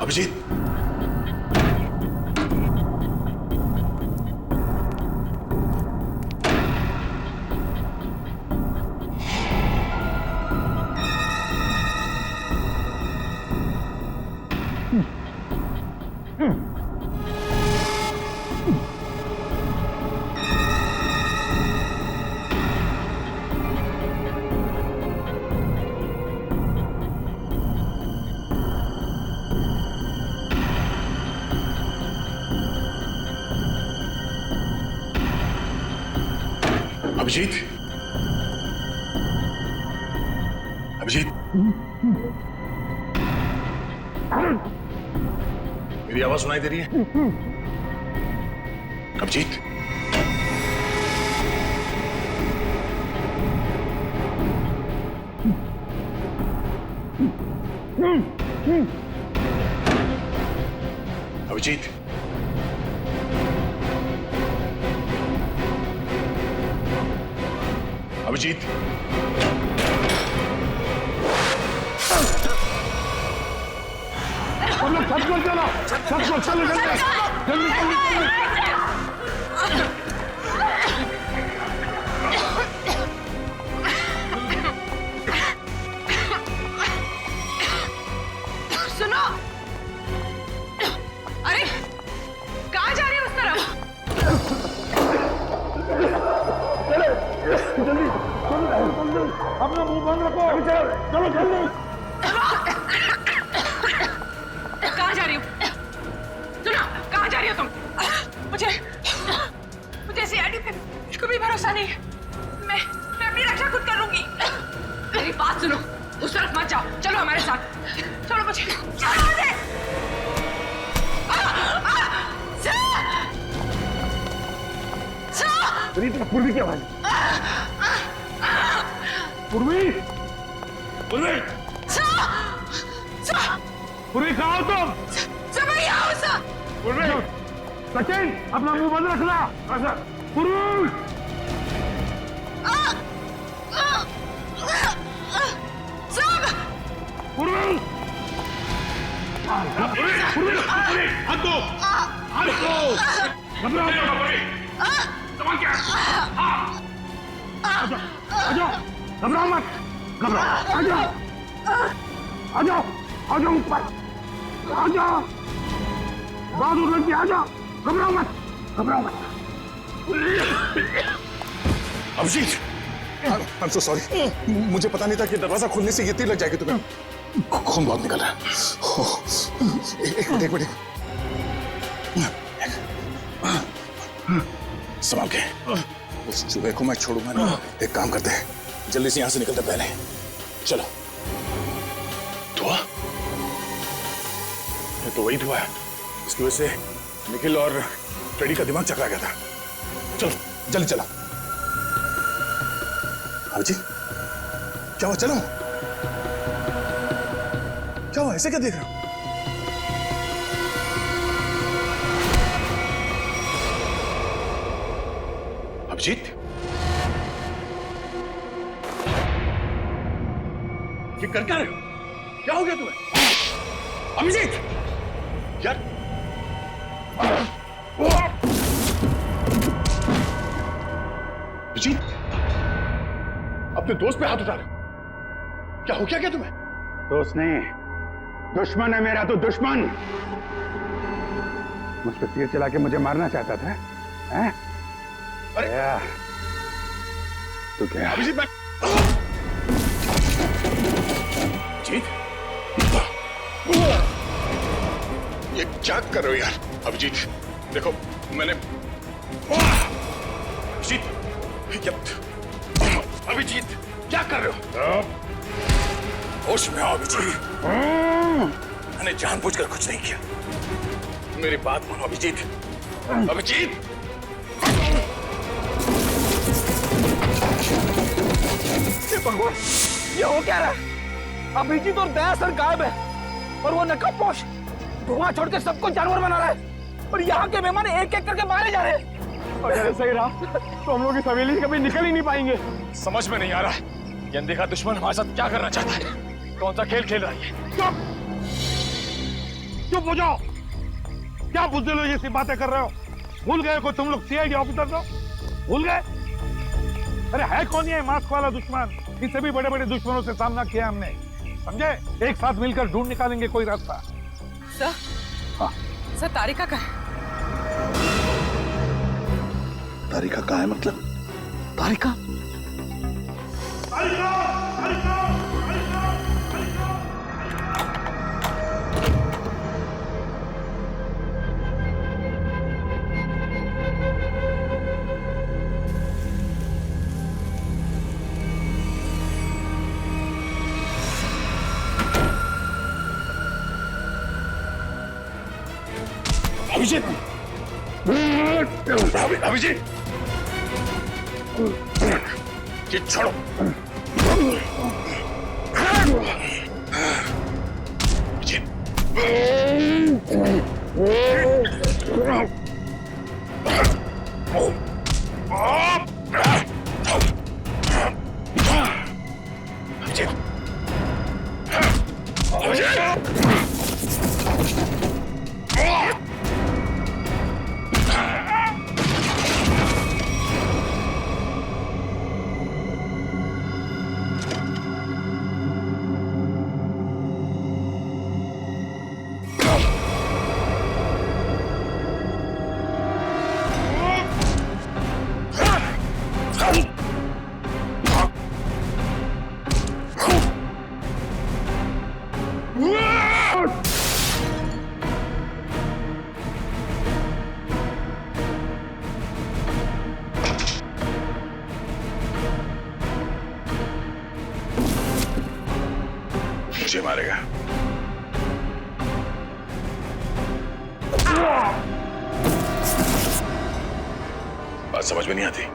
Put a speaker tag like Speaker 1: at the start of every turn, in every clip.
Speaker 1: अभिजीत, अभिजीत, अभिजीत, मेरी आवाज सुनाई दे रही है? अभिजीत, अभिजीत, अभिजीत,
Speaker 2: हम लोग छत पर चलो, छत पर चलो, जल्दी जल्दी जल्दी।
Speaker 3: सुनो, अरे कहाँ जा रही हो उस तरफ?
Speaker 2: जल्दी अपना मुंह बंद रखो। चलो जल्दी।
Speaker 3: कहाँ जा रही हो? सुनो, कहाँ जा रही हो तुम? मुझे सीआईडी पे बिल्कुल भी भरोसा नहीं है। मैं अपनी रक्षा खुद कर लूंगी। मेरी बात सुनो, उस तरफ मत जाओ, चलो हमारे साथ। चलो मुझे, चलो मुझे।
Speaker 2: पूर्वी की आवाज। पूर्वी, पूर्वी, पूर्वी कहाँ हो तुम? पूर्वी, सचिन अपना मुंह बंद रखना। पूर्वी, पूर्वी, पूर्वी, हाथ दो, हाथ दो। घबराओ मत, संभाल के। आजाओ, घबराओ मत, घबराओ, आजाओ, आजाओ, आजाओ ऊपर, आजाओ, बहादुर लड़की आजाओ, घबराओ मत, घबराओ मत।
Speaker 1: Abhijeet, I am so sorry, मुझे पता नहीं था कि दरवाजा खोलने से ये तीर लग जाएगी तुम्हें। खून बहुत निकल रहा है। एक मिनट, संभाल के। उस चूहे को मैं छोड़ूंगा ना। एक काम करते हैं, जल्दी से यहां से निकलते पहले। चलो। धुआं? ये तो वही धुआं है, इसकी वजह से निखिल और फ्रेडी का दिमाग चकरा गया था। चलो जल्दी चला। अभिजीत, क्या हुआ? चलो, क्या हुआ? ऐसे क्या देख रहे हो? अभिजीत, ये कर क्या रहे हो? क्या हो गया तुम्हें? अभिजीत, यार, अभिजीत, अपने दोस्त पे हाथ उठा रहे हो? क्या हो क्या तुम्हें?
Speaker 2: दोस्त नहीं, दुश्मन है मेरा तो दुश्मन। मुझ पर तीर चला के मुझे मारना चाहता था, हैं?
Speaker 1: अरे
Speaker 2: तो क्या?
Speaker 1: अभिजीत, मैं अभिजीत, ये क्या कर रहे हो यार? अभिजीत देखो, मैंने अभिजीत क्या कर रहे हो? होश में आओ अभिजीत, मैंने जानबूझकर कुछ नहीं किया। मेरी बात मानो अभिजीत। अभिजीत,
Speaker 4: भगवान, ये हो क्या रहा है? अभिजीत और दया सर गायब है और वो नकाबपोश धुआं छोड़ के सबको जानवर बना रहा है और यहाँ के मेहमान एक एक करके मारे जा रहे हैं।
Speaker 2: अगर ऐसा ही रहा तो हम लोग इस हवेली से कभी निकल ही नहीं पाएंगे।
Speaker 1: समझ में नहीं आ रहा ये अनदेखा दुश्मन हमारे साथ क्या करना चाहता है, कौन सा खेल खेल रहा है?
Speaker 2: चुप चुप हो जाओ। क्या बुज़दिलों जैसी बातें कर रहे हो? भूल गए को तुम लोग सीआईडी ऑफिसर हो? भूल गए? अरे है कौन ये मास्क वाला दुश्मन? इससे भी बड़े बड़े दुश्मनों से सामना किया हमने, समझे? एक साथ मिलकर ढूंढ निकालेंगे कोई रास्ता।
Speaker 3: सर,
Speaker 2: हाँ
Speaker 3: सर तारिका का है।
Speaker 5: तारिका कहाँ है? मतलब तारिका?
Speaker 1: अभिजीत, अभिजीत, ये छोड़ो। मुझे मारेगा। बात समझ में नहीं आती।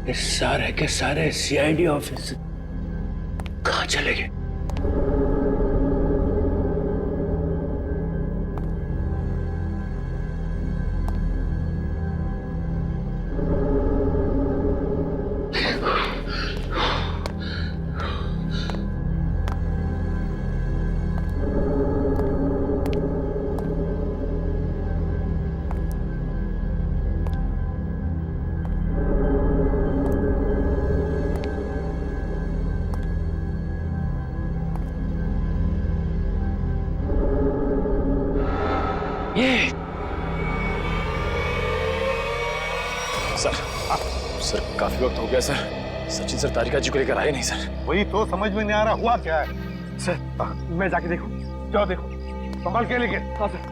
Speaker 6: ये सारे के सारे सीआईडी ऑफिस कहां चले गए?
Speaker 1: सर काफी वक्त हो गया सर। सचिन सर तारिका जी को लेकर आए नहीं सर।
Speaker 2: वही तो समझ में नहीं आ रहा हुआ क्या है। सर मैं जाके देखूं? जाओ देखो, संभाल के लेके। हाँ सर।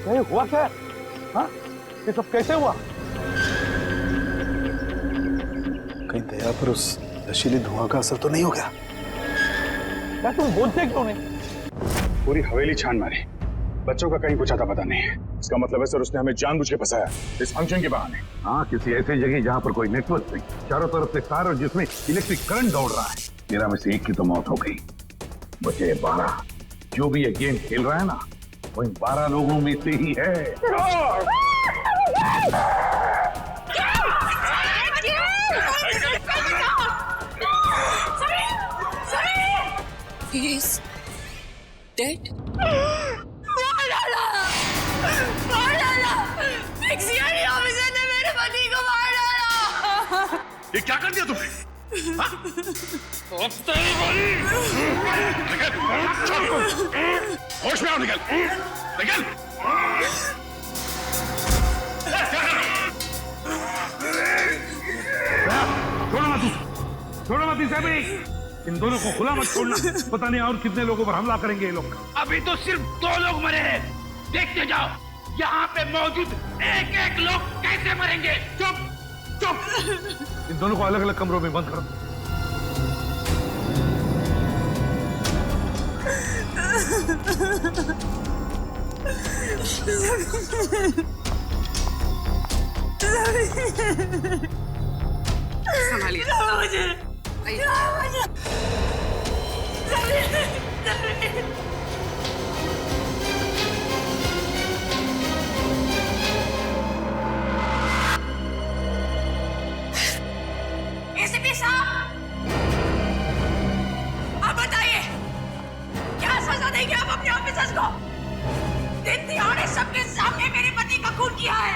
Speaker 2: ये हुआ क्या? हाँ, ये सब कैसे हुआ?
Speaker 5: कहीं दया पर उस नशीली धुआं का असर तो नहीं हो गया?
Speaker 2: क्या तुम बोलते क्यों नहीं?
Speaker 1: पूरी हवेली छान मारी, बच्चों का कहीं कुछ आता पता नहीं है। इसका मतलब है सर उसने हमें जानबूझ के फंसाया इस फंक्शन के बहाने।
Speaker 2: हाँ, किसी ऐसी जगह जहाँ पर कोई नेटवर्क नहीं, चारों तरफ से तार और जिसमें इलेक्ट्रिक करंट दौड़ रहा है। 13 में से 1 की तो मौत हो गई, बचे 12। जो भी ये गेम खेल रहा है ना, वो इन 12 लोगों में से ही है।
Speaker 3: He is dead. एक सीआईडी ऑफिसर ने मेरे पति को मार डाला।
Speaker 1: ये क्या कर दिया तुमने? होश में आओ, निकल निकल।
Speaker 2: छोड़ो मत इसे भी। इन दोनों को खुला मत छोड़ना, पता नहीं और कितने लोगों पर हमला करेंगे ये लोग।
Speaker 6: अभी तो सिर्फ 2 लोग मरे हैं, देखते जाओ यहाँ पे मौजूद एक एक लोग कैसे मरेंगे।
Speaker 2: चुप चुप, इन दोनों को अलग अलग कमरों में बंद कर दो।
Speaker 3: संभालिए। एसीपी साहब, अब बताइए क्या सजा देंगे आप अपने ऑफिसर्स को? दिन दिहाड़े सबके सामने मेरे पति का खून किया है,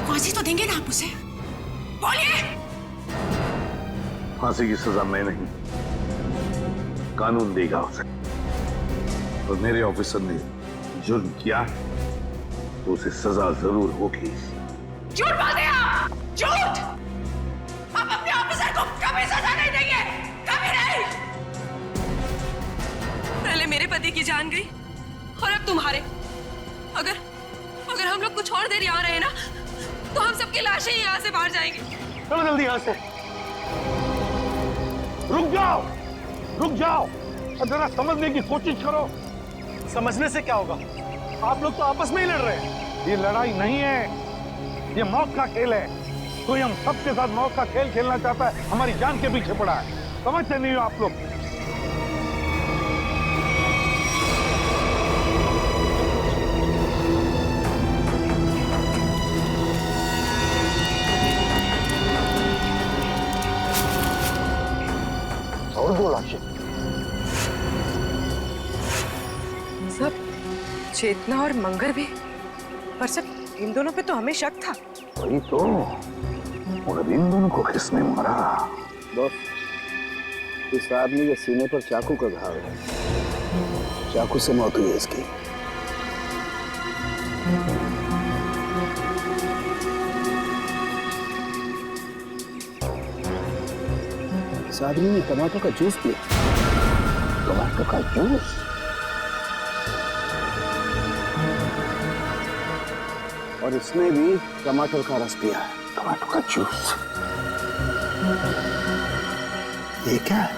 Speaker 3: फांसी तो देंगे ना आप उसे? बोलिए।
Speaker 1: फांसी की सजा मैं नहीं, कानून देगा उसे। और मेरे ऑफिसर ने जुर्म किया तो उसे सजा जरूर होगी।
Speaker 3: झूठ बोलते हैं आप, झूठ। आप अपने ऑफिसर को कभी सजा नहीं देंगे, कभी नहीं। पहले मेरे पति की जान गई और अब तुम्हारे। अगर हम लोग कुछ और देर यहाँ रहे ना तो हम सबकी लाशें यहाँ से बाहर जाएंगी।
Speaker 2: चलो जल्दी यहाँ से। रुक जाओ और जरा समझने की कोशिश करो।
Speaker 5: समझने से क्या होगा? आप लोग तो आपस में ही लड़ रहे हैं।
Speaker 2: ये लड़ाई नहीं है, ये मौत का खेल है। कोई हम सबके साथ मौत का खेल खेलना चाहता है, हमारी जान के पीछे पड़ा है। समझते नहीं हो आप लोग? और 2 लाशें।
Speaker 7: सब चेतना और मंगर भी, पर सब इन दोनों पे तो हमें शक था।
Speaker 1: वही तो, और अब इन दोनों को किसने मारा?
Speaker 5: बॉस, इस आदमी के सीने पर चाकू का घाव है। चाकू से मौत हुई है इसकी। इस आदमी ने टमाटर का जूस पिया।
Speaker 1: टमाटर का जूस?
Speaker 5: और इसने भी टमाटर का रस पिया है।
Speaker 1: टमाटर का जूस?
Speaker 5: ये क्या है?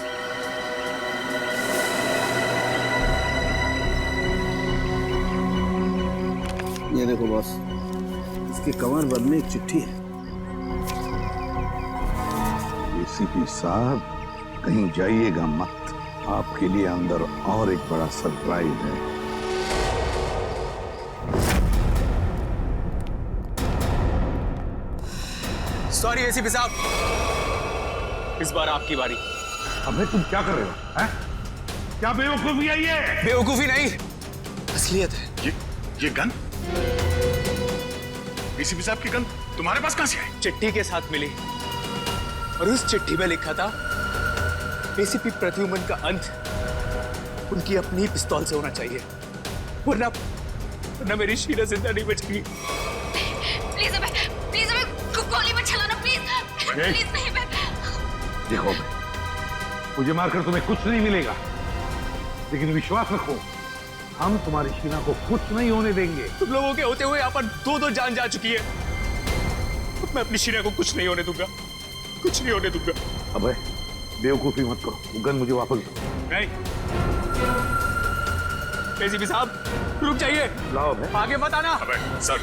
Speaker 5: ये देखो बॉस, इसके कमर बंद में एक चिट्ठी है।
Speaker 1: एसीपी साहब, कहीं जाइएगा मत, आपके लिए अंदर और एक बड़ा सरप्राइज है।
Speaker 4: सॉरी एसीपी साहब, इस बार आपकी बारी।
Speaker 2: अबे तुम क्या कर रहे हो? हैं? क्या बेवकूफी है ये?
Speaker 4: बेवकूफी नहीं, असलियत है।
Speaker 1: ये गन? एसीपी साहब की गन तुम्हारे पास कहां से आई?
Speaker 4: चिट्ठी के साथ मिली और उस चिट्ठी में लिखा था एसीपी प्रद्युमन का अंत उनकी अपनी पिस्तौल से होना चाहिए, वरना मेरी शीला जिंदा नहीं बचेगी।
Speaker 3: प्लीज हमें गोली मत चलाना, प्लीज नहीं। मैं
Speaker 2: देखो, मुझे मारकर तुम्हें कुछ नहीं मिलेगा, लेकिन विश्वास रखो, हम तुम्हारी शीला को कुछ नहीं होने देंगे।
Speaker 4: तुम लोगों के होते हुए यहाँ पर 2 जान जा चुकी है। मैं अपनी शीला को कुछ नहीं होने दूंगा, कुछ नहीं होने दूंगा।
Speaker 2: अबे बेवकूफी मत करो, वो गन मुझे वापस दो।
Speaker 4: नहीं एसीपी साहब, रुक जाइए।
Speaker 2: लाओ
Speaker 4: आगे मत आना।
Speaker 1: अबे सर,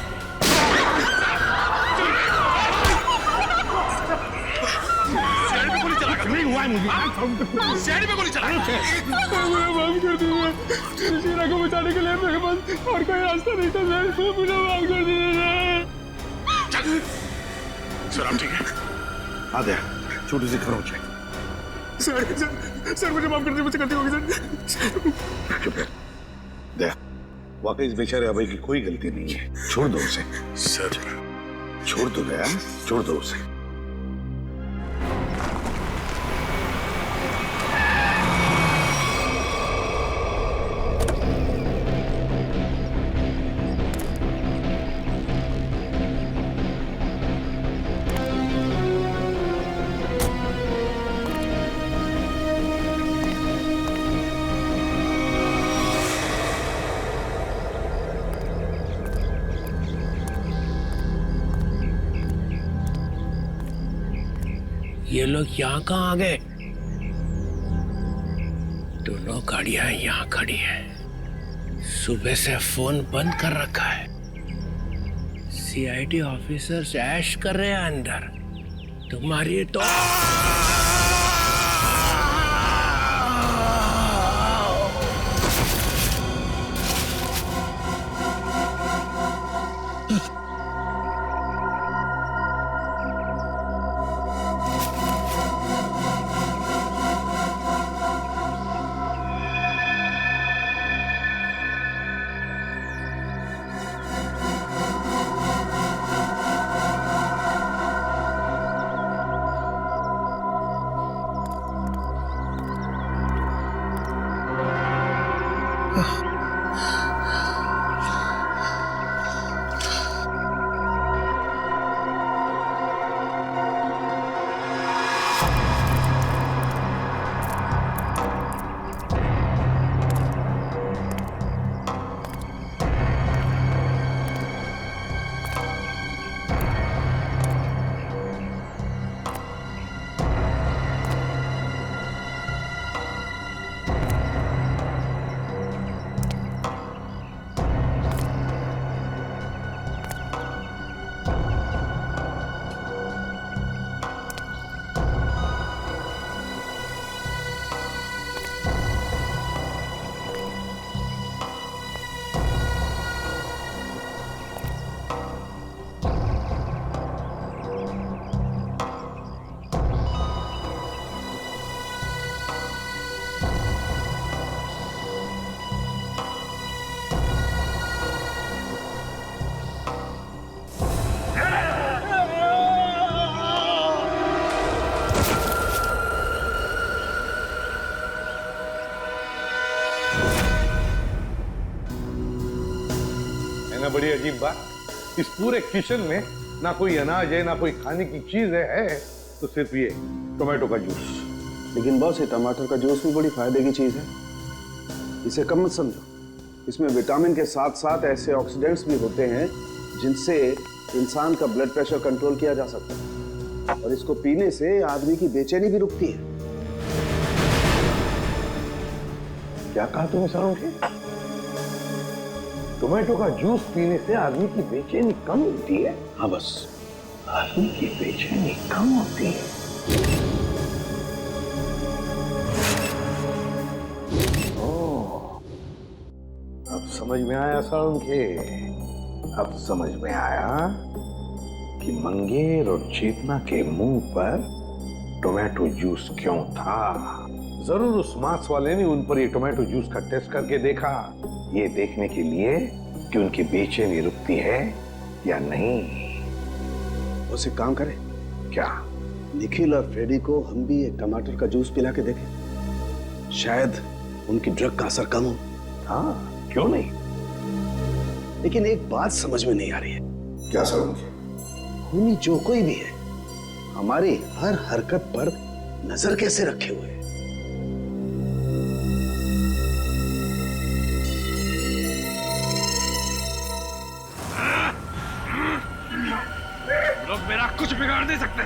Speaker 2: नहीं हुआ है मुझे।
Speaker 1: शहर में गोली चलाई।
Speaker 4: माफ कर दीजिए, शीला को बचाने के लिए मेरे पास और कोई रास्ता नहीं था सर, मुझे माफ कर दीजिए।
Speaker 1: सर आप ठीक है? आ गया, छोटी सी खरोंच है।
Speaker 4: सर मुझे माफ कर दीजिए, मुझसे गलती हो गई सर।
Speaker 1: चुप है। देख, वाकई इस बेचारे अभय की कोई गलती नहीं है, छोड़ दो उसे। सर छोड़ दो गया, छोड़ दो उसे।
Speaker 8: ये लोग यहाँ कहाँ आ गए? दोनों गाड़ियां यहाँ खड़ी हैं। सुबह से फोन बंद कर रखा है। सीआईडी ऑफिसर्स ऐश कर रहे हैं अंदर। तुम्हारी तो
Speaker 2: ना बड़ी अजीब बात, इस पूरे किचन में ना कोई अनाज है ना कोई खाने की चीज है तो सिर्फ ये टोमेटो का जूस।
Speaker 5: लेकिन बॉस ये टमाटर का जूस भी बड़ी फायदे की चीज है, इसे कम मत समझो। इसमें विटामिन के साथ साथ ऐसे ऑक्सीडेंट्स भी होते हैं जिनसे इंसान का ब्लड प्रेशर कंट्रोल किया जा सकता है और इसको पीने से आदमी की बेचैनी भी रुकती है।
Speaker 2: क्या कहा तुमने सरों? टोमेटो का जूस पीने से आदमी की बेचैनी कम होती है?
Speaker 5: हाँ बस,
Speaker 2: आदमी की बेचैनी कम होती है। ओह, अब समझ में आया सारुण के, अब समझ में आया कि मंगेर और चेतना के मुंह पर टोमेटो जूस क्यों था। जरूर उस मांस वाले ने उन पर ये टोमेटो जूस का टेस्ट करके देखा, ये देखने के लिए कि उनकी बेचैनी रुकती है या नहीं।
Speaker 5: उसे काम करें
Speaker 2: क्या?
Speaker 5: निखिल और फ्रेडी को हम भी एक टमाटर का जूस पिला के देखें, शायद उनकी ड्रग का असर कम हो।
Speaker 2: हाँ, क्यों नहीं?
Speaker 5: लेकिन एक बात समझ में नहीं आ रही है।
Speaker 2: क्या समझ?
Speaker 5: खूनी जो कोई भी है हमारी हर हरकत पर नजर कैसे रखे हुए है?
Speaker 6: लोग मेरा कुछ बिगाड़ नहीं सकते।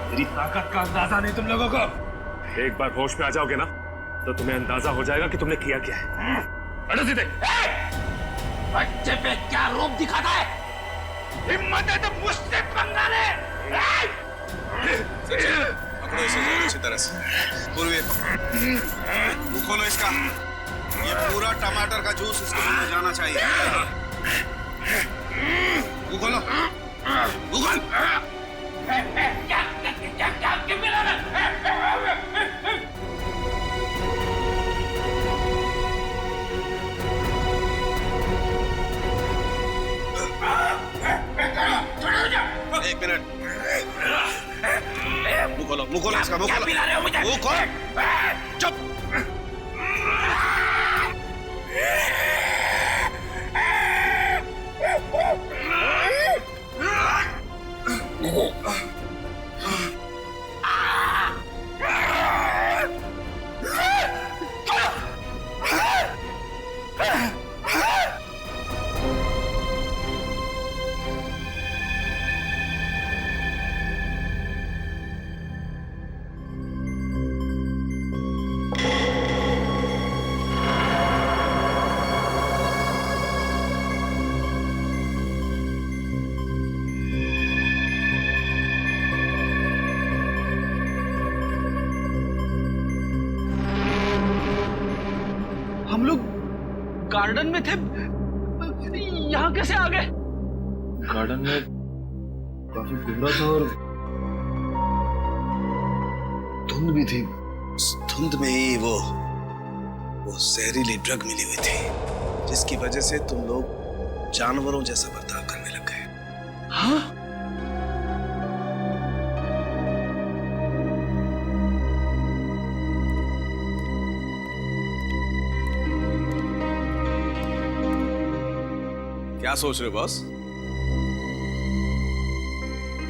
Speaker 6: मेरी ताकत का अंदाजा नहीं तुम लोगों को।
Speaker 1: एक बार होश में आ जाओगे ना तो तुम्हें अंदाजा हो जाएगा कि तुमने किया क्या है। हटो सीधे।
Speaker 6: बच्चे पे क्या रूप दिखाता है? हिम्मत है तो मुझसे पंगा ले।
Speaker 9: पकड़ो इसे अच्छी तरह से। पूर्वी वो खोलो इसका। ये पूरा टमाटर का जूस इसके मुंह में जाना चाहिए। वो खोलो। वो खोल। क्या मिला ना? एक मिनट। मुँह खोलो इसका। मुँह खोलो। मुँह खोल। चुप।
Speaker 4: हम लोग गार्डन में थे, यहाँ कैसे आ गए?
Speaker 9: गार्डन में काफी कोहरा था और धुंध भी थी। उस धुंध में ही वो जहरीली ड्रग मिली हुई थी, जिसकी वजह से तुम लोग जानवरों जैसा बर्ताव करने लग गए।
Speaker 4: हाँ?
Speaker 9: क्या सोच रहे हो बॉस?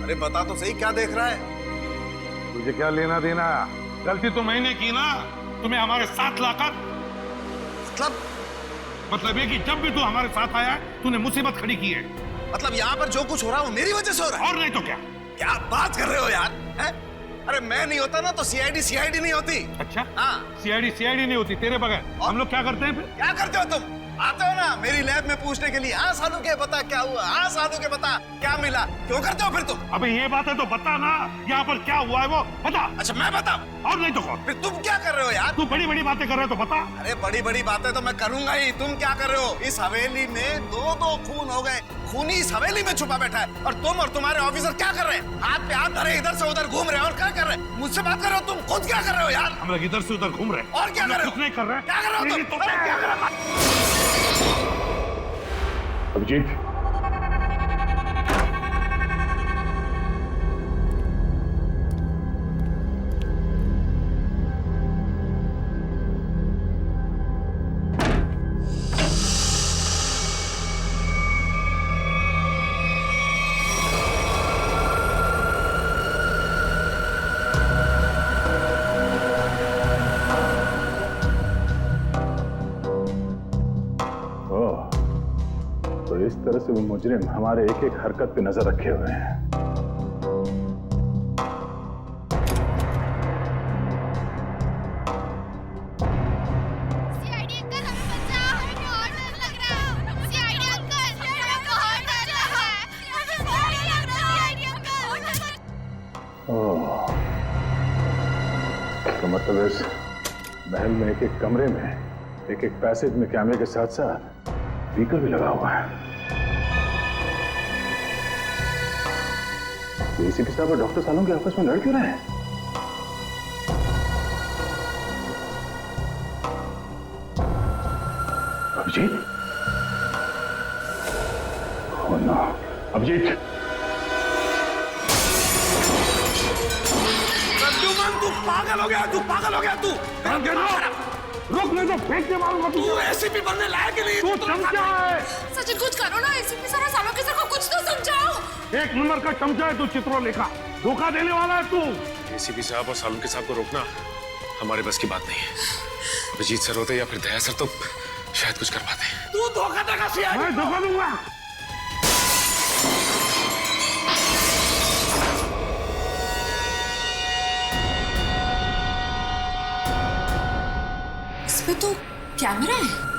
Speaker 9: अरे बता तो सही, क्या देख रहा है?
Speaker 2: तुझे क्या लेना देना? गलती तो मैंने की ना, तुम्हें हमारे साथ लाकर। मतलब ये कि जब भी तू हमारे साथ आया तूने मुसीबत खड़ी की है।
Speaker 9: मतलब यहाँ पर जो कुछ हो रहा है वो मेरी वजह से हो रहा है?
Speaker 2: और नहीं तो क्या?
Speaker 9: क्या बात कर रहे हो यार? है? अरे मैं नहीं होता ना तो सीआईडी नहीं होती।
Speaker 2: अच्छा?
Speaker 9: हाँ।
Speaker 2: सीआईडी नहीं होती तेरे बगैर। हम लोग क्या करते हैं फिर?
Speaker 9: क्या करते हो तुम? आते हो ना मेरी लैब में पूछने के लिए, हाँ सालू के बता क्या हुआ, हाँ सालू के बता क्या मिला। क्यों करते हो फिर तुम?
Speaker 2: अबे ये बात है तो बता ना, यहाँ पर क्या हुआ है वो बता।
Speaker 9: अच्छा मैं बताऊं?
Speaker 2: और नहीं तो कौन?
Speaker 9: फिर तुम क्या कर रहे हो यार?
Speaker 2: तू बड़ी बड़ी बातें कर रहे हो तो बता।
Speaker 9: अरे बड़ी बड़ी बातें तो मैं करूंगा ही, तुम क्या कर रहे हो? इस हवेली में दो खून हो गए, खूनी इस हवेली में छुपा बैठा है, और तुम और तुम्हारे ऑफिसर क्या कर रहे हैं? हाथ पे हाथ धरे इधर से उधर घूम रहे हैं, और क्या कर रहे हैं? मुझसे बात कर रहे हो? तुम खुद क्या कर रहे हो यार?
Speaker 2: हम लोग इधर से उधर घूम रहे हैं।
Speaker 9: और क्या कर रहे हो?
Speaker 2: कुछ नहीं कर रहे हैं।
Speaker 9: क्या कर रहे हो तुम?
Speaker 2: अरे क्या कर रहे हो? अभिजीत, तो इस तरह से वो मुजरिम हमारे एक एक हरकत पे नजर रखे हुए हैं।
Speaker 10: सीआईडी अंकल हमें बचाओ, हमें बहुत डर लग रहा है। सीआईडी अंकल हमें बहुत डर लग रहा है। CID uncle.
Speaker 2: ओह, तो मतलब इस महल में एक एक कमरे में एक एक पैसेज में कैमरे के साथ साथ स्पीकर भी लगा हुआ है। एसीपी साहब और डॉक्टर सालों के आपस में लड़ क्यों रहे हैं? अभिजीत? Oh no, Abhijeet!
Speaker 9: प्रद्युमन तू पागल हो गया, तू पागल हो गया तू!
Speaker 2: रुक, नहीं तो फेंक के मारूंगा तुझे।
Speaker 9: तू एसीपी बनने लायक ही नहीं।
Speaker 2: तू चमचा है।
Speaker 3: सचिन कुछ करो ना, एसीपी सर और सालों के सर को कुछ तो समझाओ।
Speaker 2: एक नंबर का चमचा है तू, चित्रोलेखा। धोखा देने वाला है तू।
Speaker 11: एसीपी साहब और सालू के साहब को रोकना हमारे बस की बात नहीं है। अभिजीत सर होते या फिर दया सर तो शायद कुछ कर पाते।
Speaker 9: तू धोखा देगा सीआईडी?
Speaker 2: मैं धोखा दूंगा।
Speaker 3: इसमें तो कैमरा है।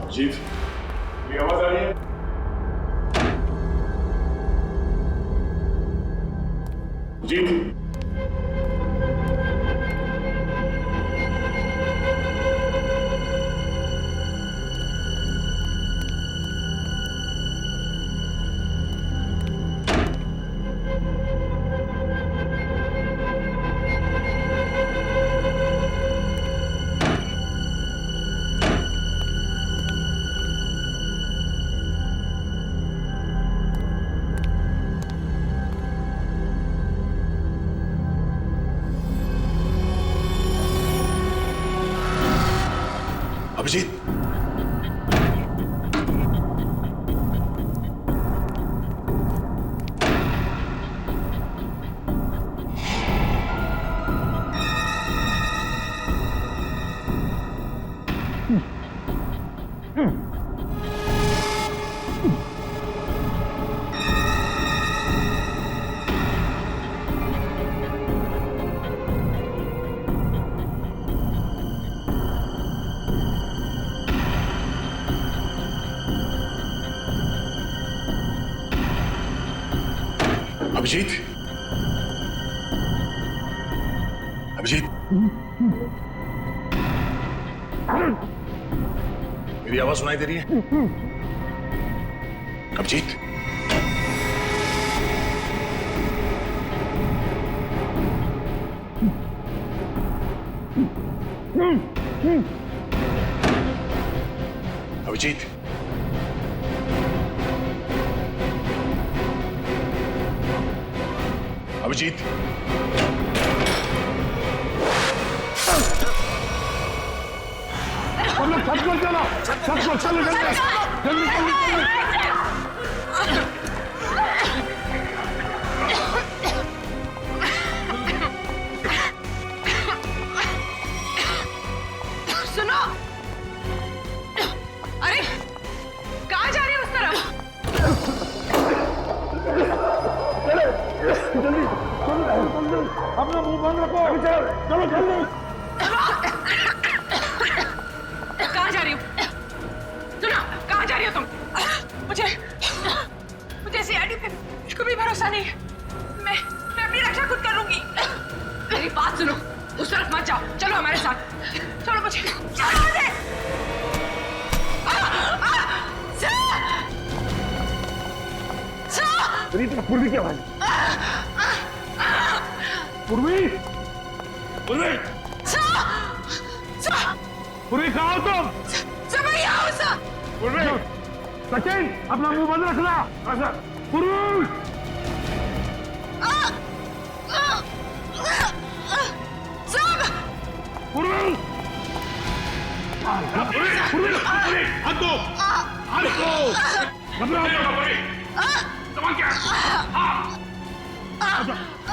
Speaker 2: अभिजीत, ये आवाज आ रही है? अभिजीत?
Speaker 9: अभिजीत,
Speaker 1: अभिजीत, अभिजीत, मेरी आवाज सुनाई दे रही है? अभिजीत, अभिजीत, अभिजीत,
Speaker 2: हम लोग छत पर चलो, छत पर चलो, जल्दी जल्दी जल्दी।
Speaker 3: सुनो, अरे कहाँ जा रही हो उस तरफ?
Speaker 2: जल्दी अपना मुंह बंद रखो, चलो जल्दी।
Speaker 3: कहाँ जा रही हो? सुनो, कहाँ जा रही हो तुम? मुझे सीआईडी पे बिल्कुल भी भरोसा नहीं है। मैं अपनी रक्षा खुद कर लूंगी। मेरी बात सुनो, उस तरफ मत जाओ, चलो हमारे साथ। छोड़ो मुझे, छोड़ो मुझे।
Speaker 2: पूर्वी की आवाज, पूर्वी, पूर्वी, पूर्वी कहाँ हो तुम? पूर्वी, सचिन अपना मुंह बंद रखना। पूर्वी, पूर्वी, पूर्वी, हाथ दो, हाथ दो, घबराओ मत।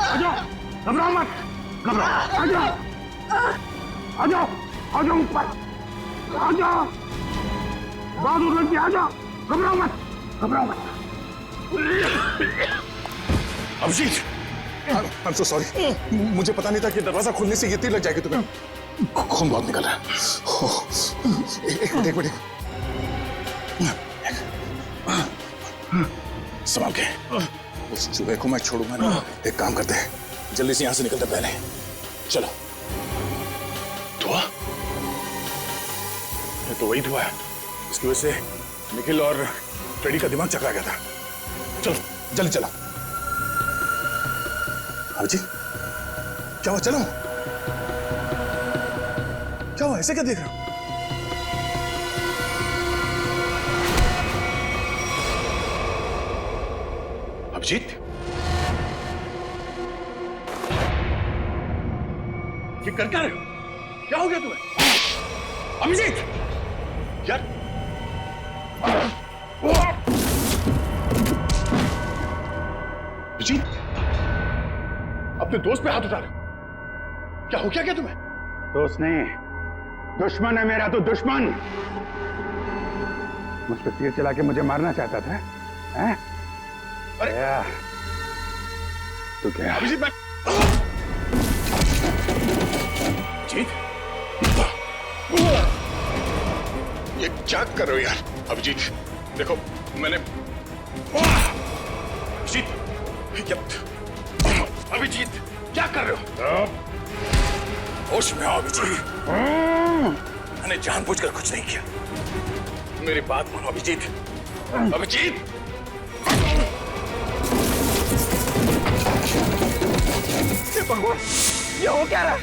Speaker 2: आजाओ, घबराओ मत, घबराओ, आजाओ, आजाओ, आजाओ ऊपर, आजाओ, बहादुर लड़की आजाओ, घबराओ मत, घबराओ मत।
Speaker 1: अभिजीत, I'm so sorry, मुझे पता नहीं था कि दरवाजा खोलने से ये तीर लग जाएगी तुम्हें। खून बहुत निकल रहा है। एक मिनट, संभाल के। उस चूहे को मैं छोड़ूंगा ना। एक काम करते हैं, जल्दी से यहां से निकलते पहले। चलो। धुआं? ये तो वही धुआं है, इसकी वजह से निखिल और फ्रेडी का दिमाग चकरा गया था। चलो जल्दी चला। अभिजीत, क्या हुआ? चलो, क्या हुआ? ऐसे क्या देख रहे हो? अभिजीत, ये कर क्या रहे हो? क्या हो गया तुम्हें? अभिजीत, यार, अभिजीत, अपने दोस्त पे हाथ उठा रहे हो? क्या हो क्या तुम्हें?
Speaker 2: दोस्त नहीं, दुश्मन है मेरा तो दुश्मन। मुझ पर तीर चला के मुझे मारना चाहता था, हैं?
Speaker 1: अरे
Speaker 2: तो क्या?
Speaker 1: अभिजीत, मैं अभिजीत, ये क्या कर रहे हो यार? अभिजीत, देखो मैंने अभिजीत, क्या कर रहे हो? होश में आओ अभिजीत, मैंने जानबूझकर कुछ नहीं किया। मेरी बात मानो अभिजीत। अभिजीत,
Speaker 4: भगवान, ये हो क्या रहा है?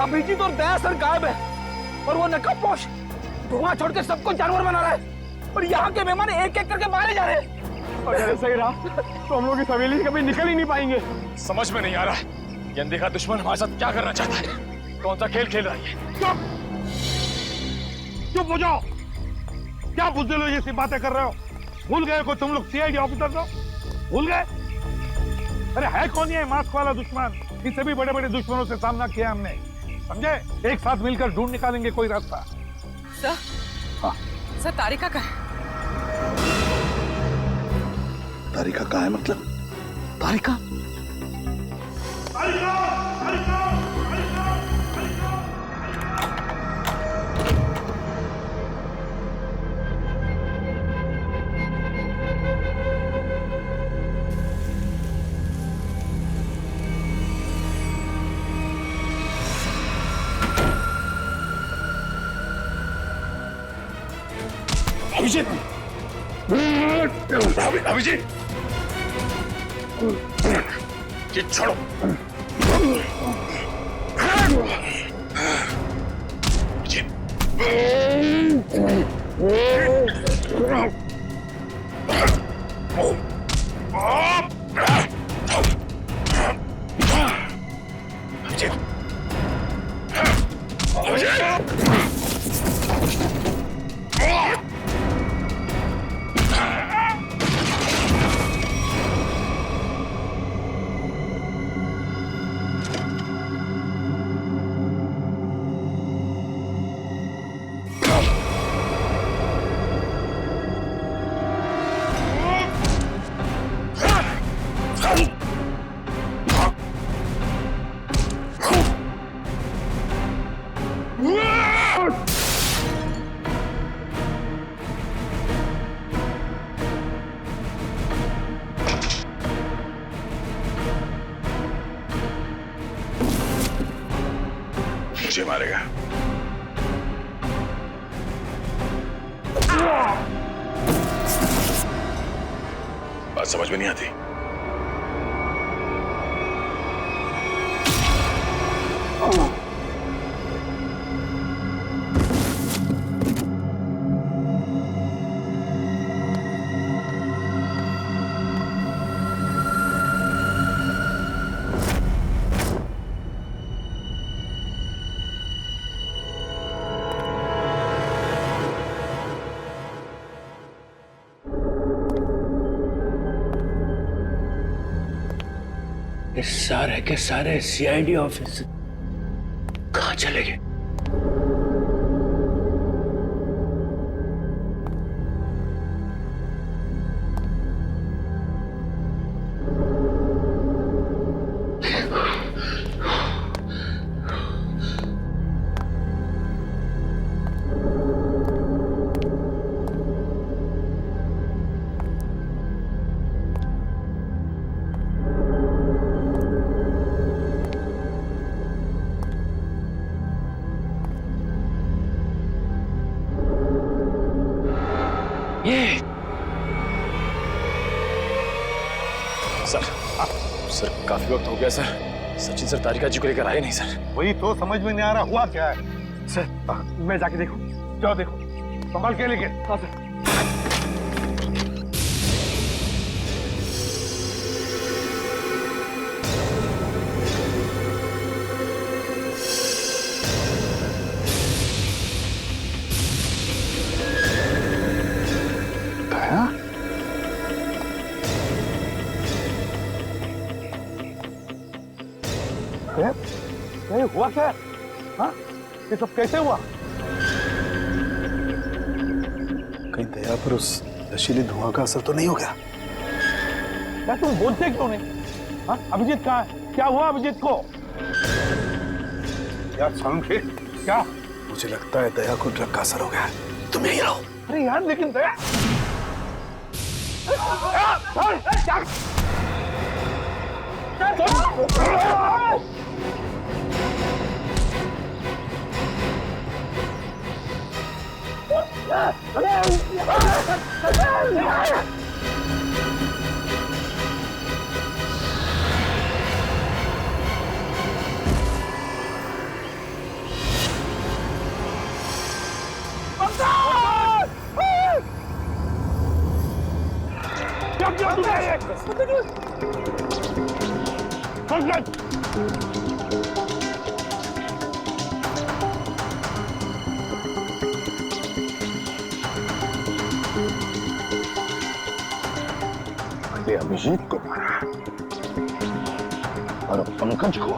Speaker 4: अभिजीत और दया सर गायब है और वो नकाबपोश धुआं छोड़ के सबको जानवर बना रहा है और यहाँ के मेहमान एक एक करके मारे जा रहे हैं।
Speaker 2: अगर ऐसा ही रहा तो हम लोग इस हवेली से कभी निकल ही नहीं पाएंगे।
Speaker 11: समझ में नहीं आ रहा ये अनदेखा दुश्मन हमारे साथ क्या करना चाहता है। कौन सा खेल खेल रहा है?
Speaker 2: चुप, चुप हो जाओ। क्या बुज़दिलों जैसी बातें कर रहे हो? भूल गए को तुम लोग सीआईडी ऑफिसर हो? भूल गए? अरे है कौन ये मास्क वाला दुश्मन? इससे भी बड़े बड़े दुश्मनों से सामना किया हमने, समझे? एक साथ मिलकर ढूंढ निकालेंगे कोई रास्ता।
Speaker 7: सर,
Speaker 2: हाँ
Speaker 7: सर, तारिका का है।
Speaker 5: तारिका कहाँ है? मतलब तारिका?
Speaker 1: अभिजीत, अभिजीत, ये छोड़ो। मुझे मारेगा। बात समझ में नहीं आती।
Speaker 8: ये सारे के सारे सीआईडी ऑफिस कहाँ चले गए?
Speaker 11: सर काफी वक्त हो गया सर। सचिन सर तारिका जी को लेकर आए नहीं सर।
Speaker 2: वही तो समझ में नहीं आ रहा हुआ क्या है।
Speaker 4: सर मैं जाके देखूं।
Speaker 2: जाओ देखो, संभाल के लेके।
Speaker 4: हाँ सर।
Speaker 2: ये हुआ क्या? हाँ? ये सब कैसे हुआ?
Speaker 5: कहीं दया पर उस नशीले धुआं का असर तो नहीं हो गया?
Speaker 2: क्या तुम बोलते क्यों नहीं? हाँ? अभिजीत कहाँ है? क्या हुआ अभिजीत को? यार समझे क्या?
Speaker 5: मुझे लगता है दया को ड्रग का असर हो गया है। तुम यहीं रहो।
Speaker 2: अरे यार लेकिन दया अभिजीत को मारा और पंकज को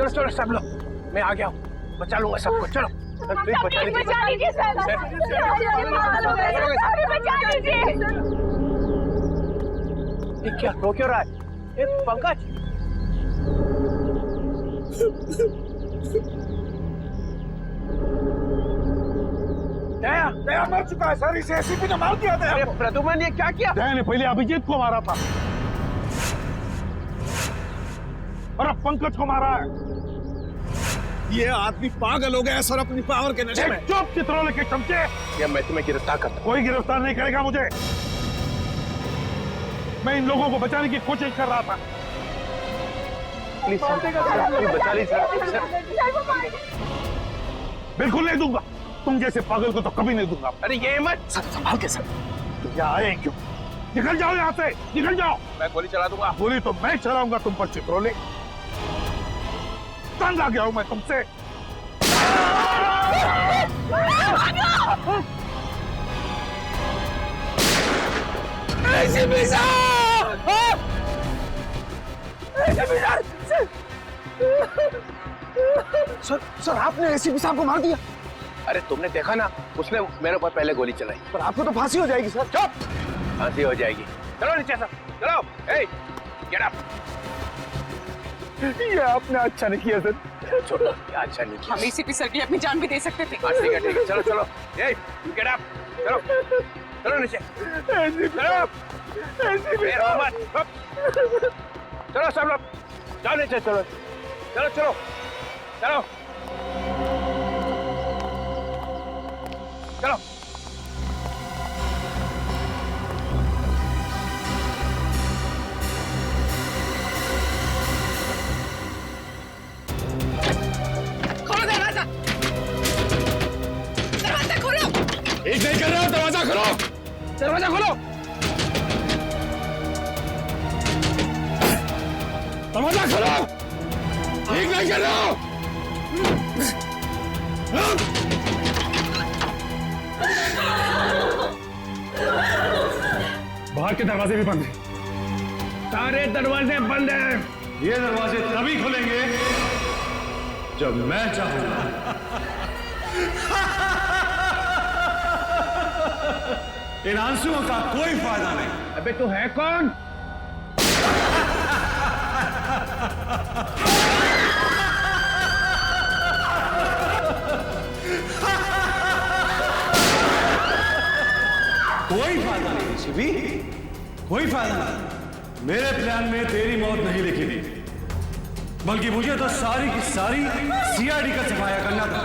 Speaker 8: चलो सब लोग, मैं आ गया हूँ, बचा लूंगा सबको। चलो प्लीज बचा लीजिए सर। ये क्या रो क्यों रहा है? पंकज,
Speaker 2: दया मर चुका है सर, इसे एसीपी ने मार दिया था।
Speaker 8: प्रद्युमन ये क्या किया?
Speaker 2: दया ने पहले अभिजीत को मारा था और अब पंकज को मारा है।
Speaker 9: ये आदमी पागल हो गया सर अपनी पावर के नशे में।
Speaker 2: चुप चित्रोले के चमचे।
Speaker 8: या मैं तुम्हें गिरफ्तार करता हूँ।
Speaker 2: कोई गिरफ्तार नहीं करेगा मुझे। मैं इन लोगों को बचाने की कोशिश कर रहा था।
Speaker 8: प्लीज बचा लीजिए सर।
Speaker 2: बिल्कुल नहीं दूंगा, तुम जैसे पागल को तो कभी नहीं दूंगा।
Speaker 8: अरे ये मत सर, संभाल के सर।
Speaker 2: यहाँ आए क्यों? निकल जाओ यहाँ से, निकल जाओ।
Speaker 8: मैं गोली चला दूंगा।
Speaker 2: गोली तो मैं चलाऊंगा तुम पर चित्रोले। तंग आ गया हूं मैं तुमसे।
Speaker 9: सर आपने एसीपी साहब को मार दिया।
Speaker 8: अरे तुमने देखा ना, उसने मेरे ऊपर पहले गोली चलाई।
Speaker 9: पर आपको तो फांसी हो जाएगी सर।
Speaker 8: चुप, फांसी हो जाएगी। चलो नीचे सर, चलो। ए, गेट अप।
Speaker 9: ये आपने अच्छा नहीं किया सर।
Speaker 8: छोड़ो, क्या अच्छा नहीं किया।
Speaker 7: हम एसीपी सर की अपनी जान भी दे सकते थे।
Speaker 8: ठीक है, चलो चलो। ए, गेट अप। चलो चलो नीचे, चलो। चलो सब लोग, जाओ नीचे। चलो चलो चलो चलो चलो।
Speaker 3: खोलो दरवाजा, दरवाजा खोलो।
Speaker 8: एक नहीं कर रहे हो, दरवाजा खोलो, दरवाजा खोलो, दरवाजा खोलो। एक नहीं कर रहे हो।
Speaker 2: बाहर के दरवाजे भी बंद हैं।
Speaker 8: सारे दरवाजे बंद हैं।
Speaker 2: ये दरवाजे तभी खुलेंगे जब मैं चाहूंगा। इन आंसुओं का कोई फायदा नहीं।
Speaker 8: अबे तू है कौन?
Speaker 2: कोई फायदा नहीं शिवी, कोई फायदा नहीं। मेरे प्लान में तेरी मौत नहीं लिखी थी, बल्कि मुझे तो सारी की सारी सीआईडी का सफाया करना था।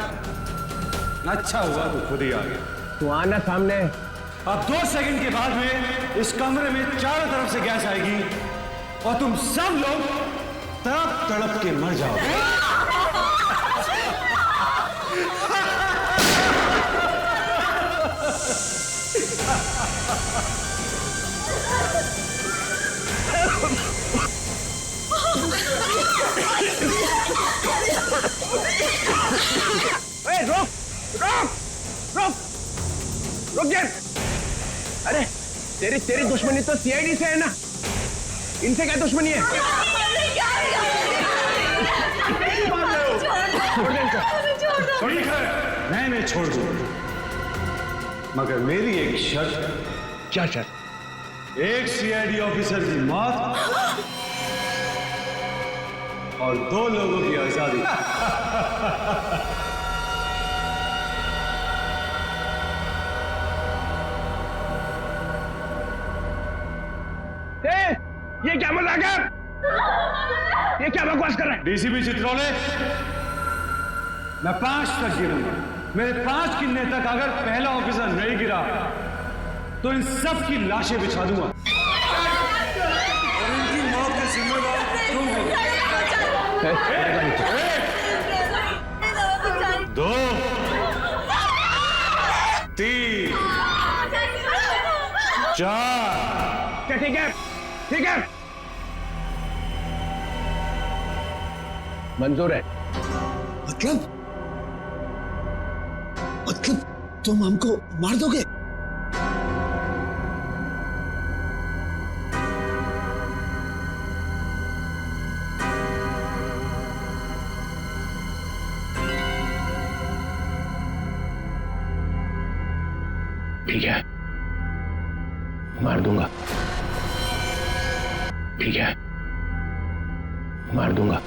Speaker 2: अच्छा हुआ तू खुद ही आ गया।
Speaker 8: तू आना सामने।
Speaker 2: अब 2 सेकंड के बाद में इस कमरे में चारों तरफ से गैस आएगी और तुम सब लोग तड़प तड़प के मर जाओगे।
Speaker 8: रुक रुक रुक रुक जा। अरे तेरी दुश्मनी तो सीआईडी से है ना, इनसे क्या दुश्मनी है?
Speaker 2: ठीक है, मैं छोड़ दूं, मगर मेरी एक शर्त।
Speaker 8: क्या शर्त?
Speaker 2: एक सीआईडी ऑफिसर की मौत और 2 लोगों की आजादी।
Speaker 8: ये क्या मजाक है? ये क्या बकवास कर रहा है?
Speaker 2: डीसीपी चित्रोले, मैं 5 तक गिरूंगा। मेरे 5 गिनने तक अगर पहला ऑफिसर नहीं गिरा तो इन सब की लाशें बिछा दूंगा और इनकी मौत के जिम्मेदार तुम हो। 2 3 4।
Speaker 8: ठीक है, ठीक है, मंजूर है।
Speaker 9: मतलब तुम हमको मार दोगे?
Speaker 11: ठीक है, मार दूंगा। ठीक है, मार दूंगा।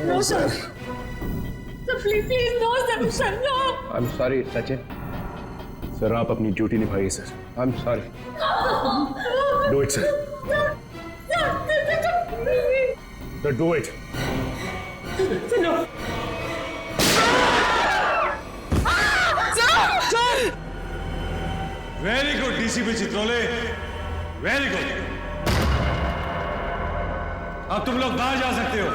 Speaker 10: No, sir. Sir, please, no, sir, no.
Speaker 8: I'm sorry, Sachin.
Speaker 11: Sir आप अपनी ड्यूटी निभाइए sir.
Speaker 8: I'm sorry।
Speaker 11: Do it sir. Do it.
Speaker 10: No.
Speaker 2: Very good DCP Chitrole, very good. अब तुम लोग बाहर जा सकते हो।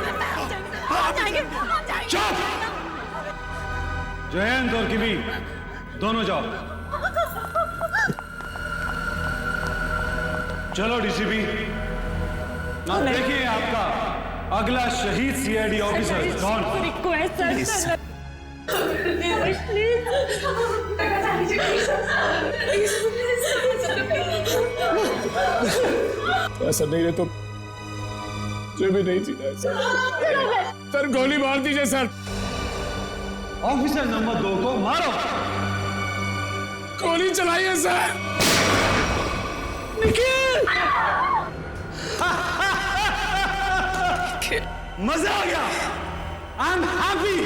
Speaker 2: चुप! जयंत और किमी दोनों जाओ। चलो डीसीपी, अब देखिए आपका अगला शहीद सीआईडी ऑफिसर कौन।
Speaker 10: रिक्वेस्ट सर,
Speaker 11: ऐसा नहीं रहे तो जो भी नहीं जीना है सर, गोली मार दीजिए सर।
Speaker 2: ऑफिसर नंबर 2 को मारो।
Speaker 11: गोली चलाइए सर।
Speaker 2: मजा आ गया। I am happy.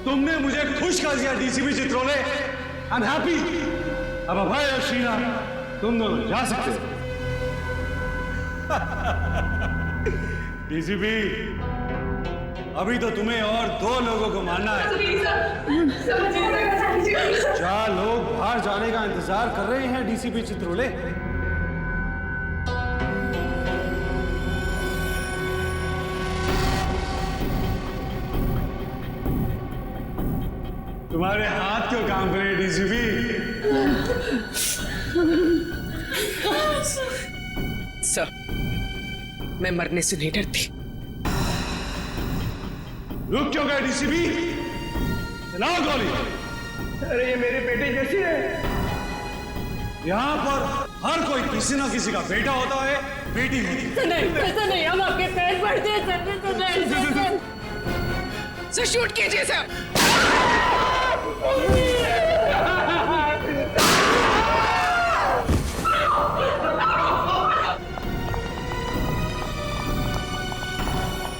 Speaker 2: तुमने मुझे खुश कर दिया DCP Chitrole. I am happy. अब अभय और शीना तुम दोनों जा सकते हो। डीसीपी, अभी तो तुम्हें और 2 लोगों को मारना है। 4 लोग बाहर जाने का इंतजार कर रहे हैं डीसीपी चित्रोले। तुम्हारे हाथ क्यों काम करे डीसीपी?
Speaker 7: सर, मैं मरने से नहीं डरती।
Speaker 2: रुक क्यों गए डीसीपी? चलाओ गोली।
Speaker 8: अरे ये मेरे बेटे जैसी है।
Speaker 2: यहाँ पर हर कोई किसी ना किसी का बेटा होता है, बेटी होती है।
Speaker 10: नहीं, ऐसा नहीं, हम आपके पैर पड़ते हैं सर।
Speaker 7: सर शूट कीजिए सर।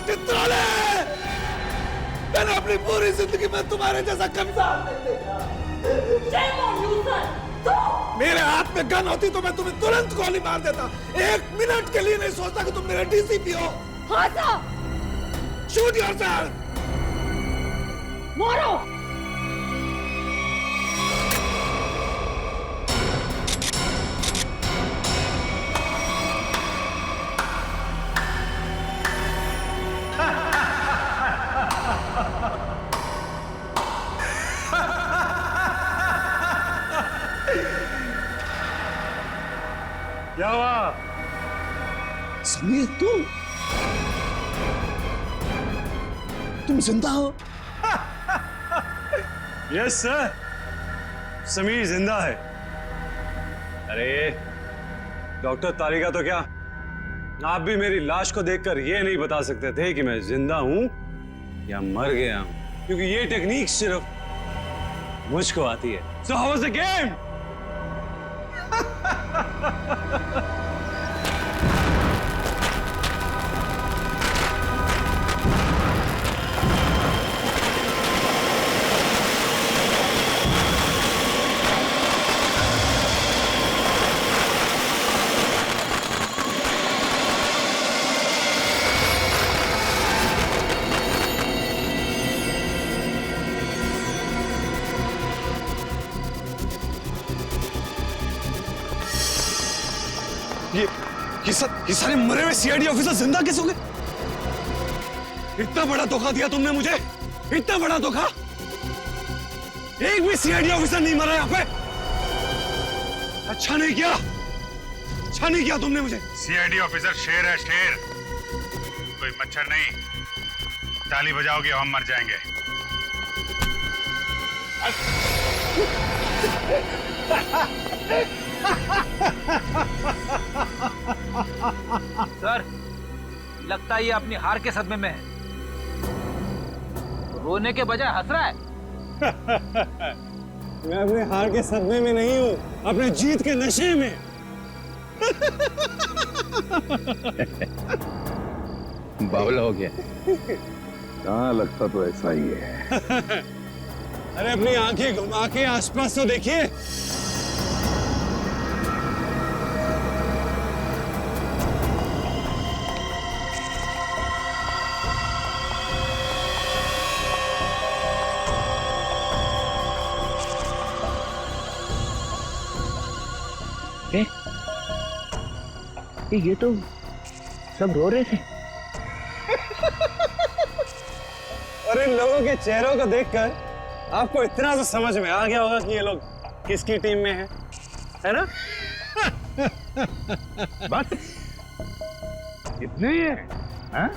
Speaker 9: चित्रोले, मैंने अपनी पूरी जिंदगी में तुम्हारे जैसा कंसाल नहीं देखा। मेरे हाथ में गन होती तो मैं तुम्हें तुरंत गोली मार देता। 1 मिनट के लिए नहीं सोचता कि तुम मेरे डीसीपी हो।
Speaker 10: हाँ सर।
Speaker 9: Shoot yourself.
Speaker 10: मारो।
Speaker 2: क्या हुआ?
Speaker 9: समीर, तुम जिंदा हो?
Speaker 2: यस सर, समीर जिंदा है। अरे डॉक्टर तारिका तो क्या, आप भी मेरी लाश को देखकर ये नहीं बता सकते थे कि मैं जिंदा हूं या मर गया हूं, क्योंकि ये टेक्निक सिर्फ मुझको आती है। So how was the game?
Speaker 1: ये सारे मरे हुए सीआईडी ऑफिसर जिंदा कैसे हो गए? इतना बड़ा धोखा दिया तुमने मुझे, इतना बड़ा धोखा। एक भी सीआईडी ऑफिसर नहीं मरा यहाँ पे। अच्छा नहीं किया, अच्छा नहीं किया तुमने मुझे।
Speaker 12: सीआईडी ऑफिसर शेर है, शेर, कोई मच्छर नहीं। ताली बजाओगे हम मर जाएंगे।
Speaker 4: सर, लगता है ये अपनी हार के सदमे में है। रोने के बजाय हंस रहा है।
Speaker 1: मैं अपने हार के सदमे में नहीं हूँ, अपने जीत के नशे में।
Speaker 5: बावला हो गया। कहाँ लगता तो ऐसा ही है।
Speaker 1: अरे अपनी आंखें घुमा के आसपास तो देखिए।
Speaker 4: ये तो सब रो रहे थे।
Speaker 1: और इन लोगों के चेहरों को देखकर आपको इतना तो समझ में आ गया होगा कि ये लोग किसकी टीम में हैं, है ना?
Speaker 2: बस इतने ही है, हाँ?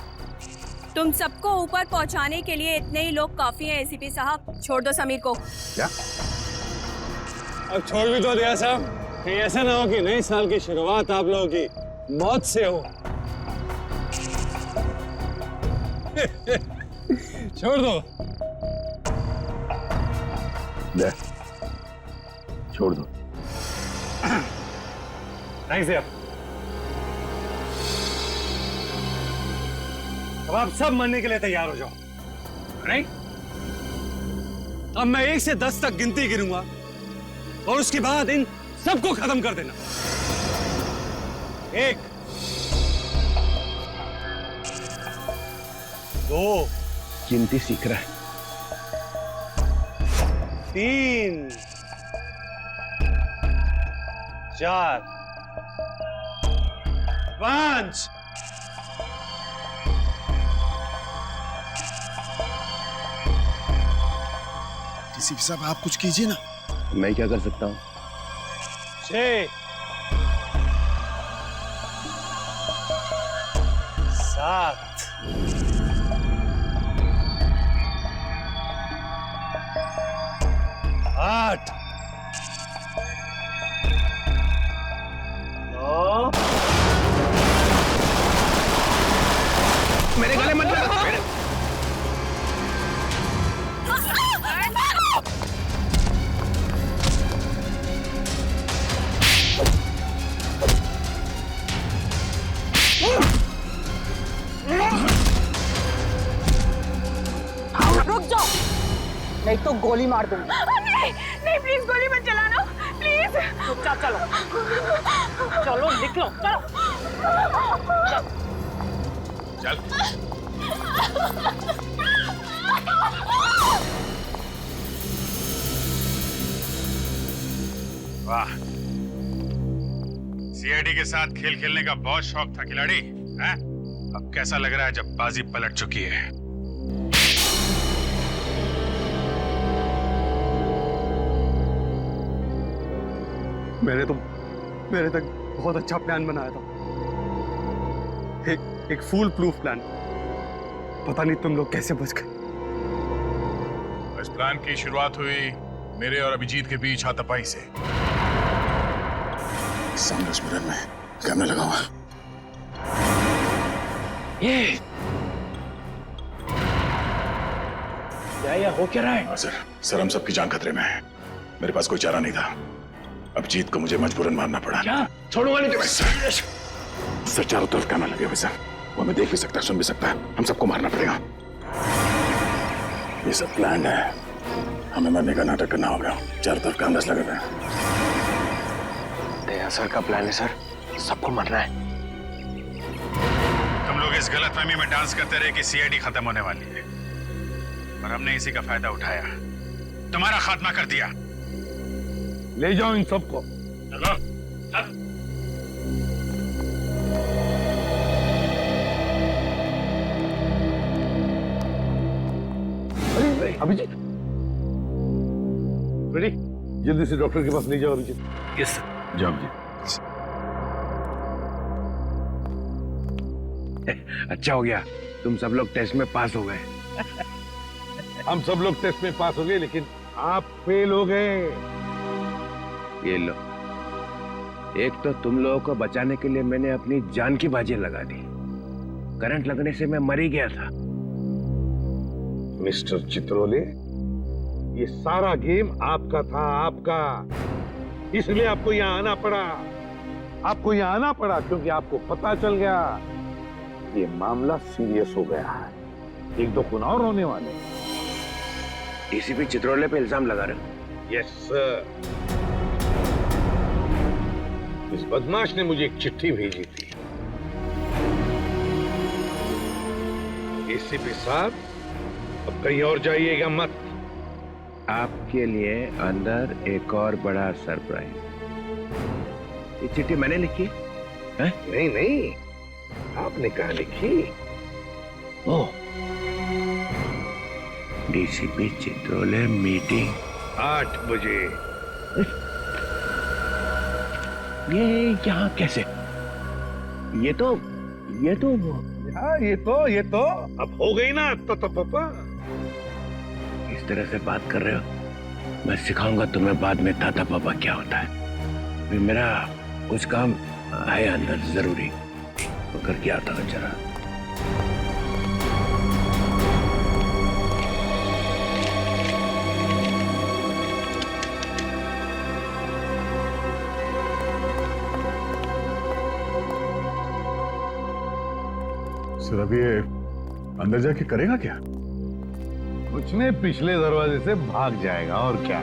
Speaker 10: तुम सबको ऊपर पहुंचाने के लिए इतने ही लोग काफी हैं एसीपी साहब। छोड़ दो समीर को।
Speaker 2: क्या?
Speaker 1: अब छोड़ भी तो दिया साहब, कहीं ऐसा ना हो कि नए साल की शुरुआत आप लोगों की मौत से हो। छोड़ दो।
Speaker 5: ले, छोड़ दो।
Speaker 1: थैंक्स यार। अब आप सब मरने के लिए तैयार हो जाओ, नहीं? अब मैं 1 से 10 तक गिनती गिनूंगा और उसके बाद इन सबको खत्म कर देना। 1, 2,
Speaker 5: गिनती सीख रहा है।
Speaker 1: 3, 4, 5।
Speaker 9: डीसीपी साहब आप कुछ कीजिए ना।
Speaker 5: मैं क्या कर सकता हूँ?
Speaker 1: 6, 7, 8, 9।
Speaker 8: मेरे गले मत लगा।
Speaker 3: रुक जाओ,
Speaker 7: नहीं तो गोली मार दूंगी।
Speaker 3: नहीं नहीं, प्लीज गोली मत चलाना, प्लीज।
Speaker 7: चुपचाप चलो, चलो निकलो, चलो।
Speaker 12: चल। वाह, सीआईडी के साथ खेल खेलने का बहुत शौक था खिलाड़ी, हैं? अब कैसा लग रहा है जब बाजी पलट चुकी है?
Speaker 1: मैंने तक बहुत अच्छा प्लान बनाया था, एक फूल प्रूफ प्लान। पता नहीं तुम लोग कैसे बच गए।
Speaker 12: इस प्लान की शुरुआत हुई मेरे और अभिजीत के बीच हाथापाई से।
Speaker 9: सामने स्मरण में कैमरा लगा हुआ।
Speaker 4: ये क्या हो क्या रहा है?
Speaker 12: सर हम सबकी जान खतरे में है। मेरे पास कोई चारा नहीं था। अभिजीत को मुझे मजबूरन मारना पड़ा।
Speaker 4: क्या?
Speaker 12: छोड़ूंगा नहीं तुम्हें। सर चारों तरफ कैमरा लगे हुए सर, वो हमें देख भी सकता है, सुन भी सकता है। हम सबको मारना पड़ेगा। ये सब प्लान है, हमें मरने का नाटक करना होगा। चारों तरफ कैमरास लगे हुए हैं।
Speaker 8: दया सर का प्लान है सर, सबको मरना है।
Speaker 12: हम लोग इस गलतफहमी में डांस करते रहे कि सीआईडी खत्म होने वाली है, और हमने इसी का फायदा उठाया, तुम्हारा खात्मा कर दिया।
Speaker 2: ले जाओ इन सबको।
Speaker 12: चलो, चल।
Speaker 2: अभिजीत, रेडी? जल्दी से डॉक्टर के पास ले जाओ अभिजीत।
Speaker 12: Yes sir.
Speaker 8: जाओ जी। अच्छा हो गया, तुम सब लोग टेस्ट में पास हो गए।
Speaker 2: हम सब लोग टेस्ट में पास हो गए, लेकिन आप फेल हो गए।
Speaker 8: ये लो, एक तो तुम लोगों को बचाने के लिए मैंने अपनी जान की बाजी लगा दी। करंट लगने से मैं मर ही गया था।
Speaker 2: मिस्टर चित्रोले, ये सारा गेम आपका था, आपका। इसलिए आपको यहाँ आना पड़ा। आपको यहाँ आना पड़ा क्योंकि आपको पता चल गया ये मामला सीरियस हो गया है। एक दो खून और होने वाले।
Speaker 8: डीसीपी चित्रोले पे इल्जाम लगा रहे हो?
Speaker 2: Yes sir. इस बदमाश ने मुझे एक चिट्ठी भेजी थी। एसीपी साहब, अब कहीं और जाइएगा मत।
Speaker 8: आपके लिए अंदर एक और बड़ा सरप्राइज। ये चिट्ठी मैंने लिखी है?
Speaker 2: नहीं नहीं, आपने कहा लिखी?
Speaker 8: ओह, डीसीपी चित्रोले मीटिंग
Speaker 2: 8 बजे।
Speaker 8: ये यहाँ कैसे? ये तो
Speaker 2: हाँ, ये तो अब हो गई ना तो पापा।
Speaker 8: इस तरह से बात कर रहे हो? मैं सिखाऊंगा तुम्हें बाद में ताता पापा क्या होता है। अभी मेरा कुछ काम है अंदर जरूरी, तो करके आता हूँ जरा।
Speaker 13: सर अब ये अंदर जाके करेगा क्या?
Speaker 2: कुछ नहीं, पिछले दरवाजे से भाग जाएगा और क्या।